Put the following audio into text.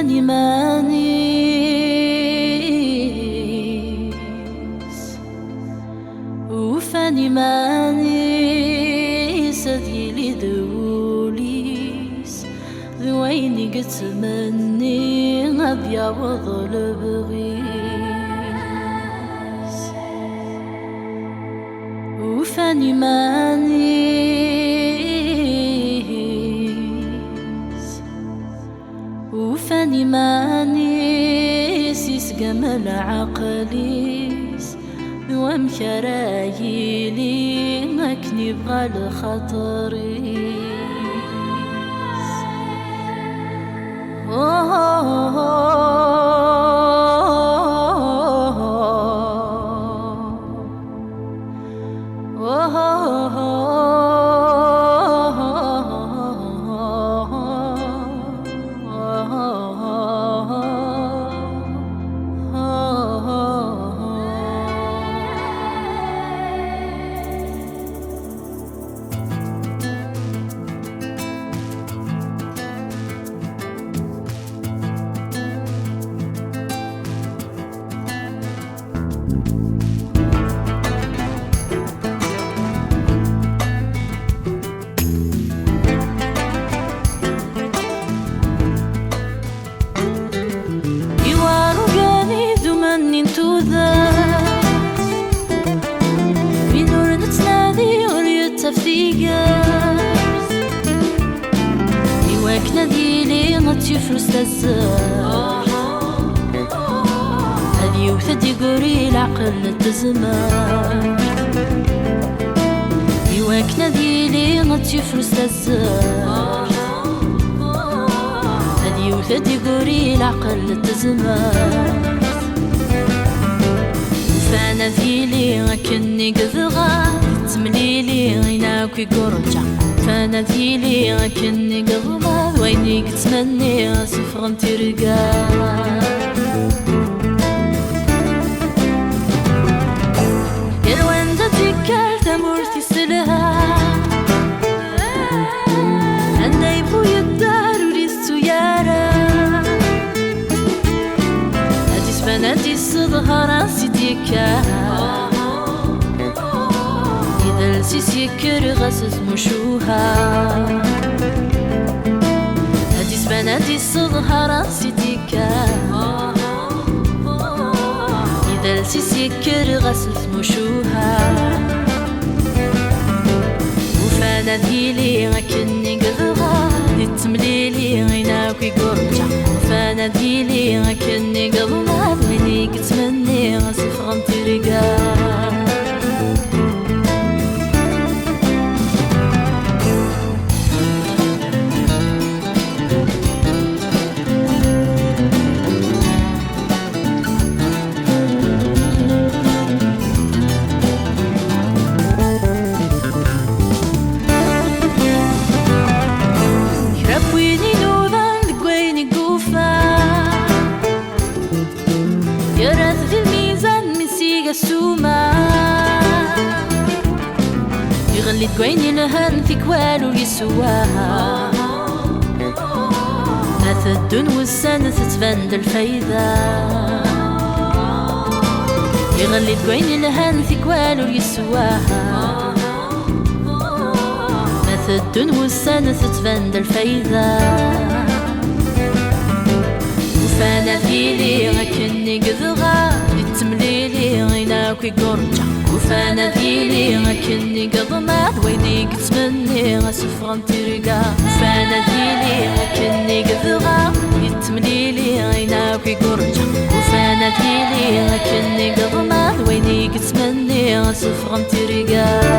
وفاني مانيس وفاني مانيس ديالي ذوليس ذويني قد تمني غبيا وظل بغيس وفاني مانيس وفاني مانيس يسقمل عقليس ومشرايلي ماكني بغى الخطريس في نور نتنادي وريت تفتيقاس إواك ناديلي غتيفرس تزار هادي وثدي قوري العقل تزمار إواك ناديلي غتيفرس تزار هادي وثدي قوري العقل تزمار فانا ذيلي غكني قذغا تمليلي غيناكي قرجع فانا ذيلي غكني قذغا ويني كتمني صفغ ترقا يروان تذكر تمورتي سلها عندي بويا الدار وريستو يارا هادي سباناتي الصدها راسي ديكا إذا لسيس يكر غسس مشوها هادي سباناتي الصدها راسي ديكا إذا لسيس يكر غسس مشوها وفانا ذيلي غكني قذغا تمليلي غيناكي قرجع وفانا ذيلي غكني قذغا ويني كتمني غصفغ ترقا يرث في الميزان من سيقى السوما يغلي تقويني لهن في كوالو يسواها ماث الدن والسنة تتفند الفايدة يغلي تقويني لهن في كوالو يسواها ماث الدن والسنة تتفند الفايدة وفانا ذيلي غكني قذغا تمليلي غيناكي قرجع وفانا ذيلي غكني قضمات ويني كتمني غصفغ ترقا وفانا ذيلي غكني قذغا تمليلي غيناكي قرجع وفانا ذيلي غكني قضمات ويني كتمني غصفغ ترقا